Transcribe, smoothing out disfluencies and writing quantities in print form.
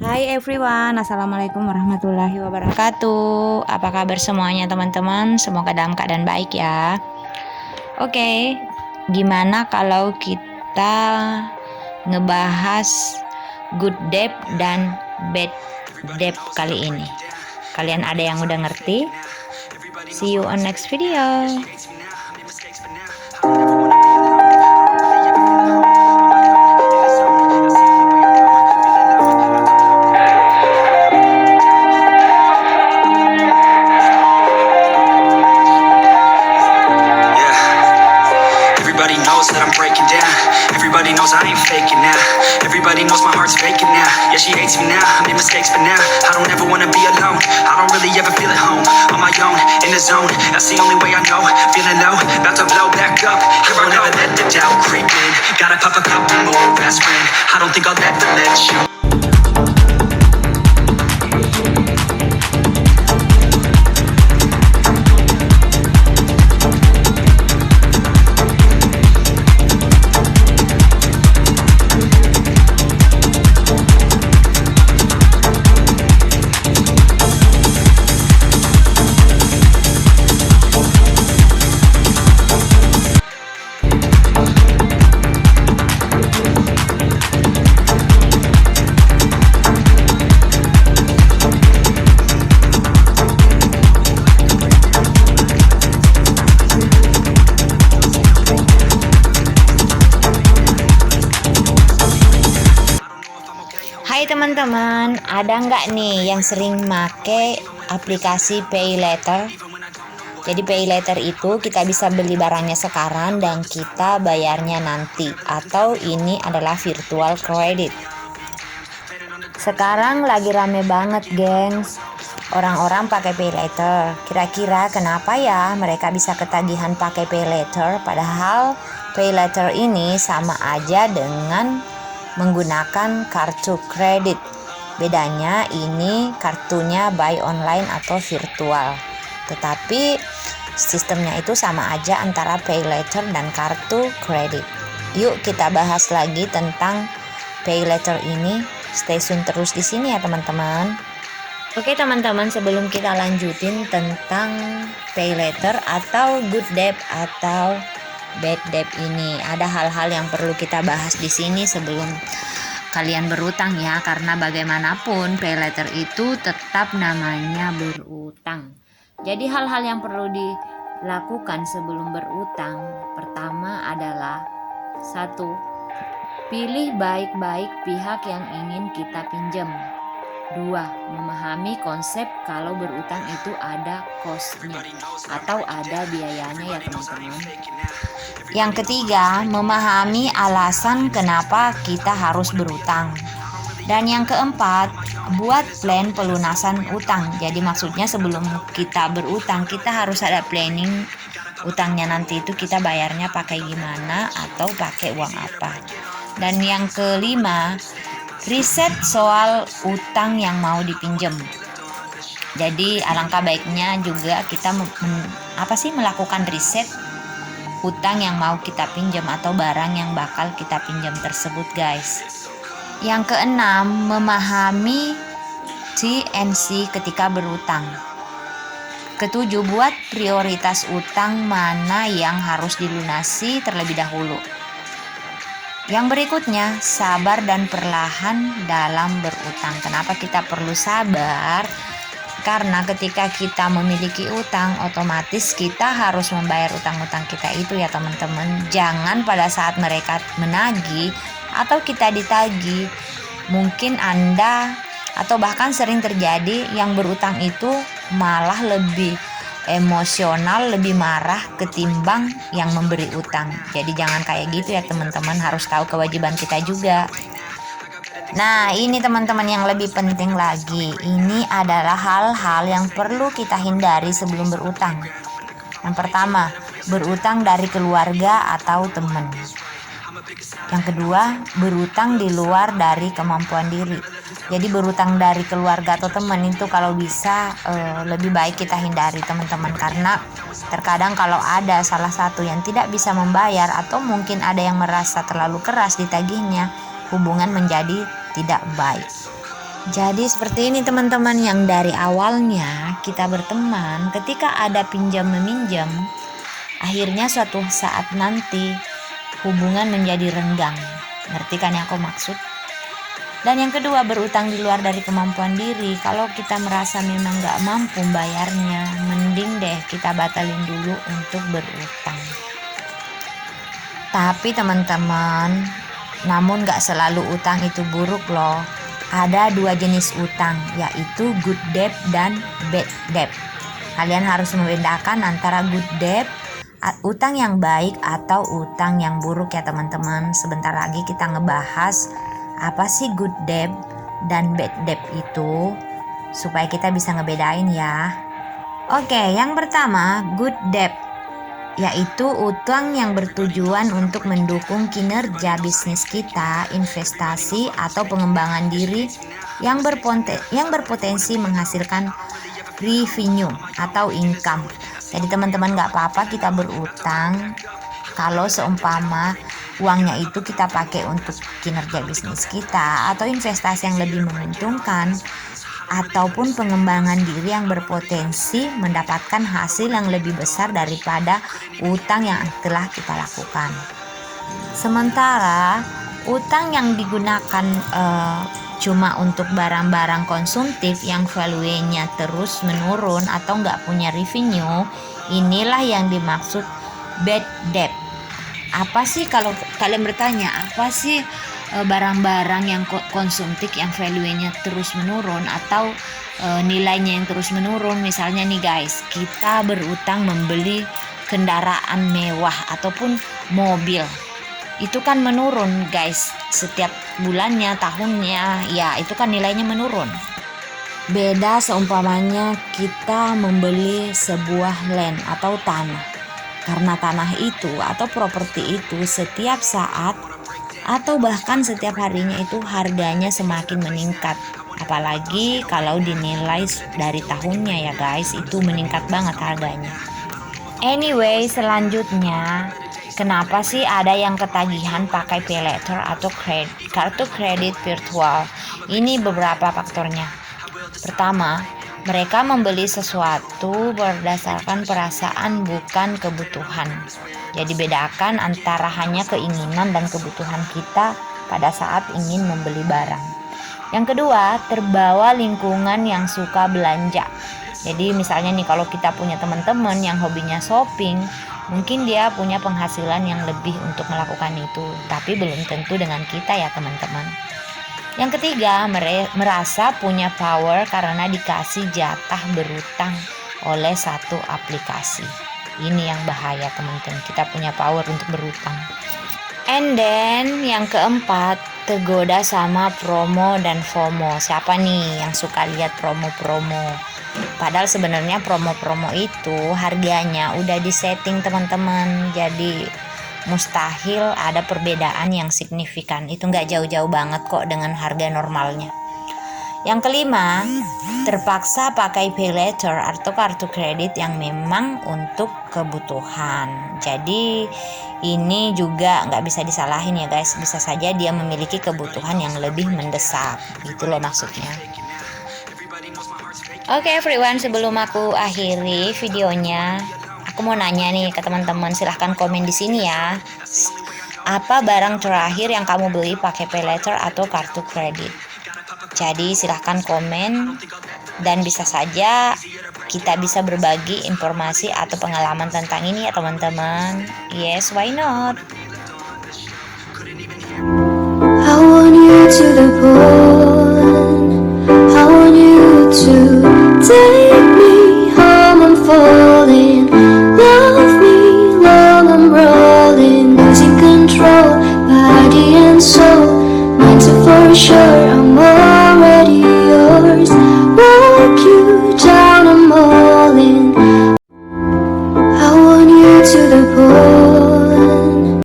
Hai everyone, Assalamualaikum warahmatullahi wabarakatuh. Apa kabar semuanya teman-teman? Semoga dalam keadaan baik ya. Oke, gimana kalau kita ngebahas good debt dan bad debt kali ini? Kalian ada yang udah ngerti? See you on next video. Everybody knows that I'm breaking down. Everybody knows I ain't faking now. Everybody knows my heart's faking now. Yeah, she hates me now. I made mistakes, but now I don't ever wanna be alone. I don't really ever feel at home. On my own, in the zone. That's the only way I know. Feeling low, about to blow back up. Here I never let the doubt creep in. Gotta pop a couple more aspirin. I don't think I'll ever let you. Hai teman-teman, ada nggak nih yang sering make aplikasi Pay Later? Jadi Pay Later itu kita bisa beli barangnya sekarang dan kita bayarnya nanti, atau ini adalah virtual credit. Sekarang lagi rame banget gengs, orang-orang pakai Pay Later. Kira-kira kenapa ya mereka bisa ketagihan pakai Pay Later, padahal Pay Later ini sama aja dengan menggunakan kartu kredit. Bedanya ini kartunya buy online atau virtual, tetapi sistemnya itu sama aja antara Pay Later dan kartu kredit. Yuk kita bahas lagi tentang Pay Later ini. Stay tune terus di sini ya teman-teman. Oke teman-teman, sebelum kita lanjutin tentang Pay Later atau good debt atau bad debt ini, ada hal-hal yang perlu kita bahas di sini sebelum kalian berutang ya, karena bagaimanapun Pay Later itu tetap namanya berutang. Jadi hal-hal yang perlu dilakukan sebelum berutang, pertama adalah 1. Pilih baik-baik pihak yang ingin kita pinjam. 2. Memahami konsep kalau berutang itu ada cost-nya atau ada biayanya ya teman-teman. Yang ketiga, memahami alasan kenapa kita harus berutang. Dan yang keempat, buat plan pelunasan utang. Jadi maksudnya sebelum kita berutang, kita harus ada planning utangnya nanti itu kita bayarnya pakai gimana atau pakai uang apa. Dan yang kelima, riset soal utang yang mau dipinjam. Jadi alangkah baiknya juga kita melakukan riset utang yang mau kita pinjam atau barang yang bakal kita pinjam tersebut guys. Yang keenam, memahami T&C ketika berutang. Ketujuh, buat prioritas utang mana yang harus dilunasi terlebih dahulu. Yang berikutnya, sabar dan perlahan dalam berutang. Kenapa kita perlu sabar? Karena ketika kita memiliki utang, otomatis kita harus membayar utang-utang kita itu ya teman-teman. Jangan pada saat mereka menagih atau kita ditagih, mungkin Anda atau bahkan sering terjadi yang berutang itu malah lebih emosional, lebih marah ketimbang yang memberi utang. Jadi jangan kayak gitu ya teman-teman, harus tahu kewajiban kita juga. Nah ini teman-teman yang lebih penting lagi, ini adalah hal-hal yang perlu kita hindari sebelum berutang. Yang pertama, berutang dari keluarga atau teman. Yang kedua, berutang di luar dari kemampuan diri. Jadi berutang dari keluarga atau teman itu kalau bisa lebih baik kita hindari teman-teman, karena terkadang kalau ada salah satu yang tidak bisa membayar atau mungkin ada yang merasa terlalu keras ditagihnya, hubungan menjadi tidak baik. Jadi seperti ini teman-teman, yang dari awalnya kita berteman, ketika ada pinjam meminjam, akhirnya suatu saat nanti hubungan menjadi renggang. Ngerti kan yang aku maksud? Dan yang kedua, berutang di luar dari kemampuan diri. Kalau kita merasa memang gak mampu bayarnya, mending deh kita batalin dulu untuk berutang. Tapi teman-teman, namun gak selalu utang itu buruk loh. Ada dua jenis utang, yaitu good debt dan bad debt. Kalian harus membedakan antara good debt, utang yang baik, atau utang yang buruk ya teman-teman. Sebentar lagi kita ngebahas apa sih good debt dan bad debt itu, supaya kita bisa ngebedain ya. Oke, yang pertama good debt, yaitu utang yang bertujuan untuk mendukung kinerja bisnis kita, investasi, atau pengembangan diri yang berpotensi menghasilkan revenue atau income. Jadi teman-teman, gak apa-apa kita berutang kalau seumpama uangnya itu kita pakai untuk kinerja bisnis kita atau investasi yang lebih menguntungkan, ataupun pengembangan diri yang berpotensi mendapatkan hasil yang lebih besar daripada utang yang telah kita lakukan. Sementara utang yang digunakan cuma untuk barang-barang konsumtif yang value-nya terus menurun atau nggak punya revenue, inilah yang dimaksud bad debt. Apa sih, kalau kalian bertanya, apa sih barang-barang yang konsumtif yang value-nya terus menurun atau nilainya yang terus menurun? Misalnya nih guys, kita berutang membeli kendaraan mewah ataupun mobil, itu kan menurun guys, setiap bulannya, tahunnya, ya itu kan nilainya menurun. Beda seumpamanya kita membeli sebuah land atau tanah. Karena tanah itu atau properti itu setiap saat atau bahkan setiap harinya itu harganya semakin meningkat. Apalagi kalau dinilai dari tahunnya ya guys, itu meningkat banget harganya. Anyway, selanjutnya, kenapa sih ada yang ketagihan pakai pay later atau kartu kredit virtual? Ini beberapa faktornya. Pertama, mereka membeli sesuatu berdasarkan perasaan bukan kebutuhan. Jadi bedakan antara hanya keinginan dan kebutuhan kita pada saat ingin membeli barang. Yang kedua, terbawa lingkungan yang suka belanja. Jadi misalnya nih, kalau kita punya teman-teman yang hobinya shopping, mungkin dia punya penghasilan yang lebih untuk melakukan itu, tapi belum tentu dengan kita ya teman-teman. Yang ketiga, merasa punya power karena dikasih jatah berutang oleh satu aplikasi. Ini yang bahaya teman-teman, kita punya power untuk berutang. And then yang keempat, tergoda sama promo dan FOMO. Siapa nih yang suka lihat promo-promo? Padahal sebenarnya promo-promo itu harganya udah disetting teman-teman, jadi mustahil ada perbedaan yang signifikan. Itu nggak jauh-jauh banget kok dengan harga normalnya. Yang kelima, terpaksa pakai pay later atau kartu kredit yang memang untuk kebutuhan. Jadi ini juga nggak bisa disalahin ya guys, bisa saja dia memiliki kebutuhan yang lebih mendesak, gitu loh maksudnya. Oke everyone, sebelum aku akhiri videonya, aku mau nanya nih ke teman-teman, silahkan komen di sini ya. Apa barang terakhir yang kamu beli pakai pay later atau kartu kredit? Jadi silahkan komen, dan bisa saja kita bisa berbagi informasi atau pengalaman tentang ini ya teman-teman. Yes, why not? I want you to the bone. I want you to take